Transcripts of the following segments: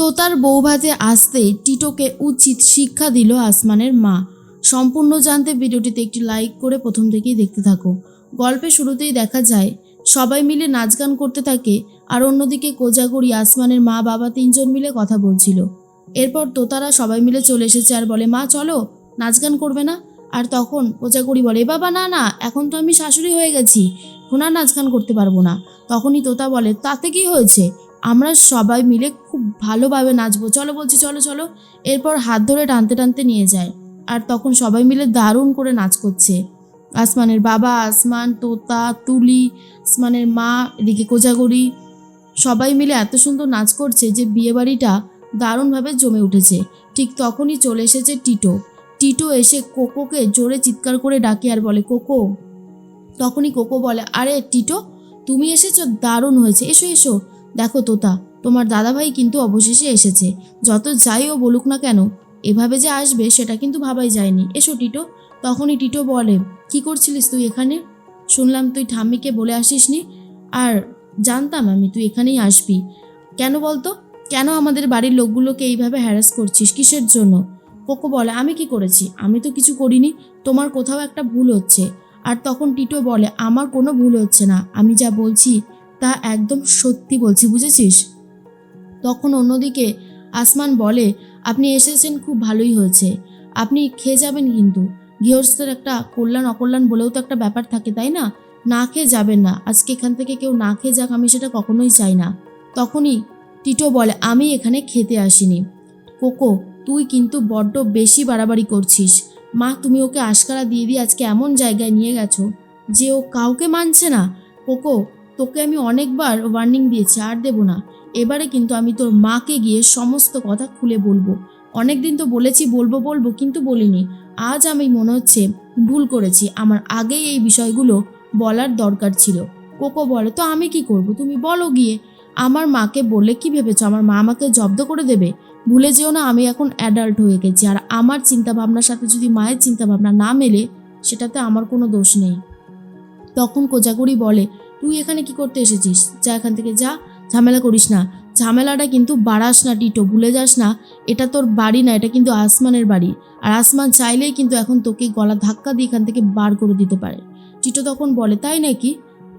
তোতার বৌভাতে আসতে টিটোকে উচিত শিক্ষা দিল আসমানের মা। সম্পূর্ণ জানতে ভিডিওটিতে একটি লাইক করে প্রথম থেকেই দেখতে থাকো। গল্পের শুরুতেই দেখা যায় সবাই মিলে নাচ গান করতে থাকে, আর অন্যদিকে কোজাগরি আসমানের মা বাবা তিনজন মিলে কথা বলছিল। এরপর তোতারা সবাই মিলে চলে এসেছে আর বলে, মা চলো, নাচ গান করবে না? আর তখন কোজাগরি বলে, বাবা না না, এখন তো আমি শাশুড়ি হয়ে গেছি, এখন আর নাচ গান করতে পারবো না। তখনই তোতা বলে, তাতে কি হয়েছে, আমরা সবাই মিলে খুব ভালোভাবে নাচবো, চলো বলছি, চলো চলো। এরপর হাত ধরে টানতে টানতে নিয়ে যায়, আর তখন সবাই মিলে দারুণ করে নাচ করছে। আসমানের বাবা, আসমান, তোতা, তুলি, আসমানের মা, এদিকে কোজাগরি, সবাই মিলে এত সুন্দর নাচ করছে যে বিয়েবাড়িটা দারুণভাবে জমে উঠেছে। ঠিক তখনই চলে এসেছে টিটো। টিটো এসে কোকোকে জোরে চিৎকার করে ডাকে আর বলে, কোকো। তখনই কোকো বলে, আরে টিটো, তুমি এসেছো, দারুণ হয়েছে, এসো এসো। দেখো তোতা, তোমার দাদাভাই কিন্তু অবশেষে এসেছে। যত যাই ও বলুক না কেন, এভাবে যে আসবে সেটা কিন্তু ভাবাই যায়নি। এসো টিটো। তখনই টিটো বলে, কি করছিলিস তুই এখানে? শুনলাম তুই ঠাম্মিকে বলে আসিসনি, আর জানতাম আমি তুই এখানেই আসবি। কেন বলতো, কেন আমাদের বাড়ির লোকগুলোকে এইভাবে হ্যারাস করছিস, কিসের জন্য? কোকো বলে, আমি কি করেছি? আমি তো কিছু করিনি, তোমার কোথাও একটা ভুল হচ্ছে। আর তখন টিটো বলে, আমার কোনো ভুল হচ্ছে না, আমি যা বলছি তা একদম সত্যি বলছি, বুঝেছিস? তখন অন্যদিকে আসমান বলে, আপনি এসেছেন খুব ভালোই হয়েছে, আপনি খেয়ে যাবেন কিন্তু। গৃহস্থের একটা কল্যাণ অকল্যাণ বলেও তো একটা ব্যাপার থাকে, তাই না? না খেয়ে যাবেন না, আজকে এখান থেকে কেউ না খেয়ে যাক, আমি সেটা কখনোই চাই না। তখনই টিটো বলে, আমি এখানে খেতে আসিনি। কোকো, তুই কিন্তু বড্ড বেশি বাড়াবাড়ি করছিস। মা, তুমি ওকে আশকারা দিয়ে দিয়ে আজকে এমন জায়গায় নিয়ে গেছো যে ও কাউকে মানছে না। কোকো, তোকে আমি অনেকবার ওয়ার্নিং দিয়েছি, আর দেবো না। এবারে কিন্তু আমি তোর মাকে গিয়ে সমস্ত কথা খুলে বলবো। অনেকদিন তো বলেছি বলবো বলবো, কিন্তু বলিনি। আজ আমি মনে হচ্ছে ভুল করেছি, আমার আগেই এই বিষয়গুলো বলার দরকার ছিল। কোকো বলে, তো আমি কি করব, তুমি বলো গিয়ে। আমার মাকে বললে কি ভেবেছো আমার মা আমাকে জব্দ করে দেবে? ভুলে যেও না, আমি এখন অ্যাডাল্ট হয়ে গেছি, আর আমার চিন্তাভাবনার সাথে যদি মায়ের চিন্তাভাবনা না মেলে, সেটাতে আমার কোনো দোষ নেই। তখন কোজাগরি বলে, তুই এখানে কি করতে এসেছিস? যা এখান থেকে যা, ঝামেলা করিস না। ঝামেলাটা কিন্তু বাড়াস না টিটো, ভুলে যাস না, এটা তোর বাড়ি না, এটা কিন্তু আসমানের বাড়ি। আর আসমান চাইলেই কিন্তু এখন তোকে গলা ধাক্কা দিয়ে এখান থেকে বার করে দিতে পারে। টিটো তখন বলে, তাই নাকি?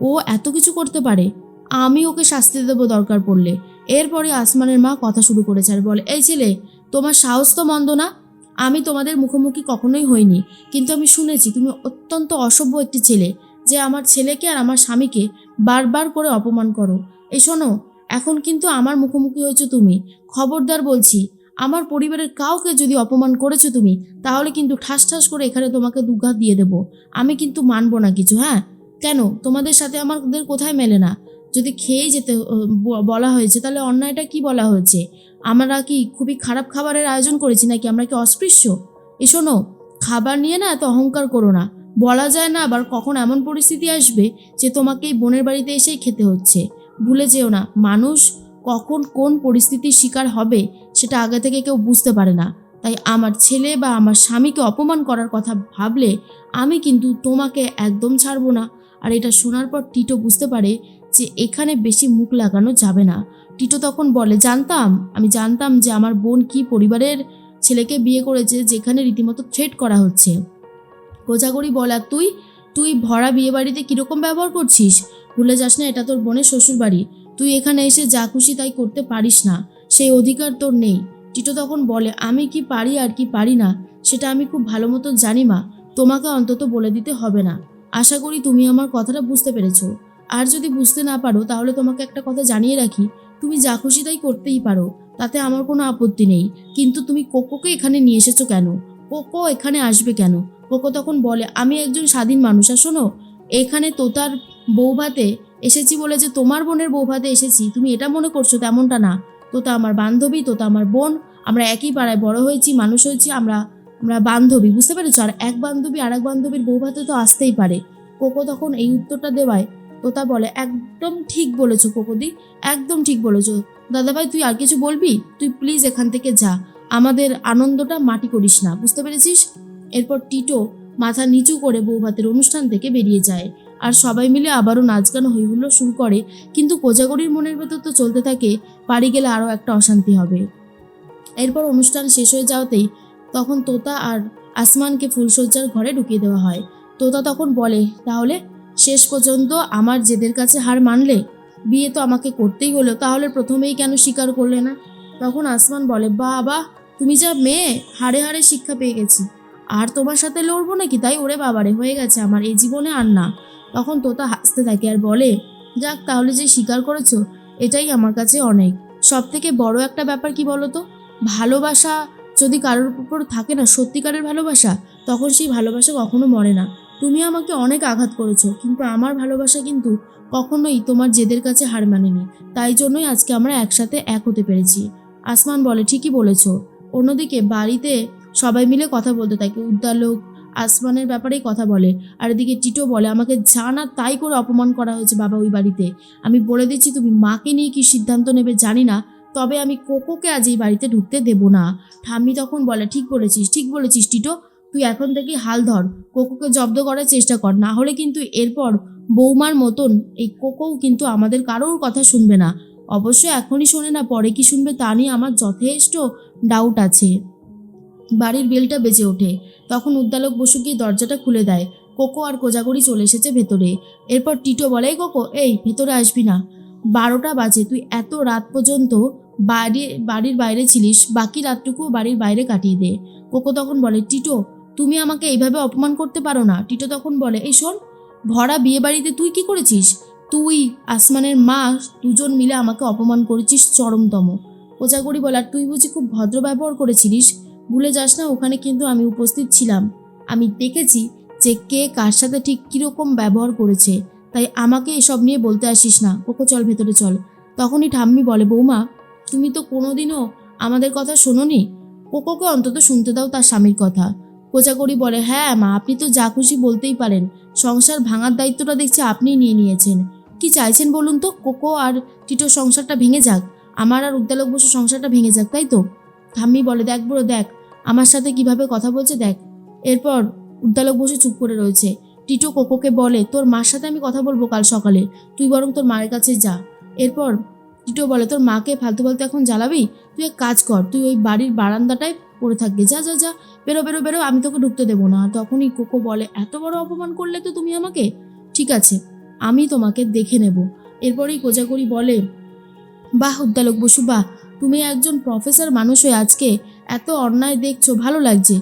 ও এত কিছু করতে পারে? আমি ওকে শাস্তি দেবো দরকার পড়লে। এরপরে আসমানের মা কথা শুরু করেছে আর বলে, এই ছেলে, তোমার সাহস তো মন্দ না। আমি তোমাদের মুখোমুখি কখনোই হইনি, কিন্তু আমি শুনেছি তুমি অত্যন্ত অসভ্য একটি ছেলে, যে আমার ছেলেকে আর আমার স্বামীকে বারবার করে অপমান করো। এই শোনো, এখন কিন্তু আমার মুখোমুখি হয়েছো তুমি, খবরদার বলছি, আমার পরিবারের কাউকে যদি অপমান করেছো তুমি, তাহলে কিন্তু ঠাস ঠাস করে এখানে তোমাকে দুঘাত দিয়ে দেবো। আমি কিন্তু মানবো না কিছু। হ্যাঁ, কেন, তোমাদের সাথে আমাদের কোথায় মেলে না? যদি খেয়েই যেতে বলা হয়েছে, তাহলে অন্যায়টা কি বলা হয়েছে? আমরা কি খুবই খারাপ খাবারের আয়োজন করেছি, নাকি আমরা কি অস্পৃশ্য? এই শোনো, খাবার নিয়ে না এত অহংকার করো না। বলা যায় না আবার কখন এমন পরিস্থিতি আসবে যে তোমাকে এই বোনের বাড়িতে এসেই খেতে হচ্ছে। ভুলে যেও না, মানুষ কখন কোন পরিস্থিতির শিকার হবে সেটা আগে থেকে কেউ বুঝতে পারে না। তাই আমার ছেলে বা আমার স্বামীকে অপমান করার কথা ভাবলে আমি কিন্তু তোমাকে একদম ছাড়বো না। আর এটা শোনার পর টিটো বুঝতে পারে যে এখানে বেশি মুখ লাগানো যাবে না। টিটো তখন বলে, আমি জানতাম যে আমার বোন কি পরিবারের ছেলেকে বিয়ে করেছে, যেখানে রীতিমতো থ্রেট করা হচ্ছে। কোজাগরি বলে, তুই তুই ভরা বিয়ে বাড়িতে কীরকম ব্যবহার করছিস? ভুলে যাস না, এটা তোর বোনের শ্বশুর বাড়ি। তুই এখানে এসে যা খুশি তাই করতে পারিস না, সেই অধিকার তোর নেই। টিটো তখন বলে, আমি কি পারি আর কি পারি না সেটা আমি খুব ভালো মতো জানি মা, তোমাকে অন্তত বলে দিতে হবে না। আশা করি তুমি আমার কথাটা বুঝতে পেরেছো। আর যদি বুঝতে না পারো, তাহলে তোমাকে একটা কথা জানিয়ে রাখি, তুমি যা খুশি তাই করতেই পারো, তাতে আমার কোনো আপত্তি নেই। কিন্তু তুমি কোকোকে এখানে নিয়ে এসেছো কেন? কোকো এখানে আসবে কেন? কোকো তখন বলে, আমি একজন স্বাধীন মানুষ, আর শোনো, এখানে তোতার বৌভাতে এসেছি বলে যে তোমার বোনের বৌভাতে এসেছি তুমি এটা মনে করছো, তেমনটা না। তোতা আমার বান্ধবী, তোতা আমার বোন, আমরা একই পাড়ায় বড় হয়েছি, মানুষ হয়েছি, আমরা আমরা বান্ধবী, বুঝতে পেরেছো? আর এক বান্ধবী আর এক বান্ধবীর বৌভাতে তো আসতেই পারে। কোকো তখন এই উত্তরটা দেওয়ায় তোতা বলে, একদম ঠিক বলেছো কোকোদি, একদম ঠিক বলেছো। দাদাভাই, তুই আর কিছু বলবি? তুই প্লিজ এখান থেকে যা, আমাদের আনন্দটা মাটি করিস না, বুঝতে পেরেছিস? এরপর টিটো মাথা নিচু করে বৌভাতের অনুষ্ঠান থেকে বেরিয়ে যায়। আর সবাই মিলে আবারও নাচ গান হই হুল্লোড় শুরু করে। কিন্তু কোজাগরীর মনের ভেতর তো চলতে থাকে বাড়ি গেলে আরও একটা অশান্তি হবে। এরপর অনুষ্ঠান শেষ হয়ে যাওয়াতেই তখন তোতা আর আসমানকে ফুলশয্যার ঘরে ঢুকিয়ে দেওয়া হয়। তোতা তখন বলে, তাহলে শেষ পর্যন্ত আমার জেদের কাছে হার মানলে? বিয়ে তো আমাকে করতেই হলো, তাহলে প্রথমেই কেন স্বীকার করলে না? তখন আসমান বলে, বাবা তুমি যা মেয়ে, হাড়ে হাড়ে শিক্ষা পেয়ে গেছি। আর তোমার সাথে লড়বো নাকি? তাই ওরে বাবারে, হয়ে গেছে আমার এই জীবনে আর না। তখন তোতা হাসতে থাকে আর বলে, যাক তাহলে যে স্বীকার করেছো এটাই আমার কাছে অনেক। সব থেকে বড় একটা ব্যাপার কি বলো তো, ভালোবাসা যদি কারোর উপর থাকে না, সত্যিকারের ভালোবাসা, তখন সেই ভালোবাসা কখনো মরে না। তুমি আমাকে অনেক আঘাত করেছো, কিন্তু আমার ভালোবাসা কিন্তু কখনোই তোমার জেদের কাছে হার মানেনি। তাই জন্যই আজকে আমরা একসাথে এক হতে পেরেছি। আসমান বলে, ঠিকই বলেছো। অন্যদিকে বাড়িতে সবাই মিলে কথা বলতে থাকে। উদ্দালোক আসমানের ব্যাপারেই কথা বলে। আর এদিকে টিটো বলে, আমাকে যা না তাই করে অপমান করা হয়েছে বাবা ওই বাড়িতে। আমি বলে দিচ্ছি, তুমি মাকে নিয়ে কি সিদ্ধান্ত নেবে জানি না, তবে আমি কোকোকে আজ এই বাড়িতে ঢুকতে দেব না। ঠাম্মি তখন বলে, ঠিক বলেছিস টিটো, তুই এখন থেকেই হাল ধর, কোকোকে জব্দ করার চেষ্টা কর, না হলে কিন্তু এরপর বৌমার মতন এই কোকোও কিন্তু আমাদের কারোর কথা শুনবে না। অবশ্য এখনই শোনে না, পরে কি শুনবে তা নিয়ে আমার যথেষ্ট ডাউট আছে। বাড়ির বেলটা বেজে ওঠে। তখন উদ্দালক বসু গিয়ে দরজাটা খুলে দেয়। কোকো আর কোজাগরি চলে এসেছে ভেতরে। এরপর টিটো বলে, এই কোকো, এই ভেতরে আসবি না? 12টা বাজে, তুই এত রাত পর্যন্ত বাড়ির বাইরে ছিলিস, বাকি রাতটুকু বাড়ির বাইরে কাটিয়ে দে। কোকো তখন বলে, টিটো তুমি আমাকে এইভাবে অপমান করতে পারো না। টিটো তখন বলে, এই শোন, ভরা বিয়ে বাড়িতে তুই কি করেছিস? তুই আসমানের মা দুজন মিলে আমাকে অপমান করেছিস চরমতম। কোজাগরি বলে, আর তুই বুঝি খুব ভদ্র ব্যবহার করেছিলিস? ভুলে যাস না ওখানে কিন্তু আমি উপস্থিত ছিলাম, আমি দেখেছি যে কে কার সাথে ঠিক কীরকম ব্যবহার করেছে, তাই আমাকে এসব নিয়ে বলতে আসিস না। কোকো চল ভেতরে চল। তখনই ঠাম্মি বলে, বৌমা তুমি তো কোনোদিনও আমাদের কথা শোনোনি, কোকোকে অন্তত শুনতে দাও তার স্বামীর কথা। কোজাগরি বলে, হ্যাঁ মা, আপনি তো যা খুশি বলতেই পারেন, সংসার ভাঙার দায়িত্বটা দেখছি আপনিই নিয়ে নিয়েছেন। কি চাইছেন বলুন তো? কোকো আর টিটোর সংসারটা ভেঙে যাক, আমার আর উদ্দালক বসু সংসারটা ভেঙে যাক, তাই তো? ঠাম্মি বলে, দেখ বড়, দেখ আমার সাথে কিভাবে কথা বলছে দেখ। এরপর উদ্দালক বসে চুপ করে রয়েছে। টিটো কোকোকে বলে, তোর মার সাথে আমি কথা বলবো কাল সকালে, তুই বরং তোর মায়ের কাছে যা। এরপর টিটো বলে, তোর মাকে ফালতু ফালতু এখন জ্বালাবি? তুই এক কাজ কর, তুই ওই বাড়ির বারান্দাটায় পড়ে থাকবি, যা যা যা, বেরো বেরো বেরো, আমি তোকে ঢুকতে দেবো না। তখনই কোকো বলে, এত বড় অপমান করলে তো তুমি আমাকে, ঠিক আছে আমি তোমাকে দেখে নেব। এরপরেই কোজাগরি বলে, বাহ উদ্দালক বসু, বাহ, তুমি একজন প্রফেসর মানুষ হয়ে আজকে এত অন্যায় দেখছো, ভালো লাগছে।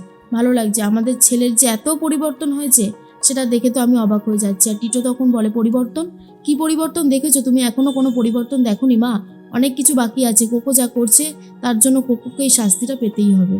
আমাদের ছেলের যে এত পরিবর্তন হয়েছে সেটা দেখে তো আমি অবাক হয়ে যাচ্ছি। আর টিটো তখন বলে, পরিবর্তন? কি পরিবর্তন দেখেছো তুমি? এখনো কোনো পরিবর্তন দেখোনি মা, অনেক কিছু বাকি আছে। কোকো যা করছে তার জন্য কোকোকে এই শাস্তিটা পেতেই হবে।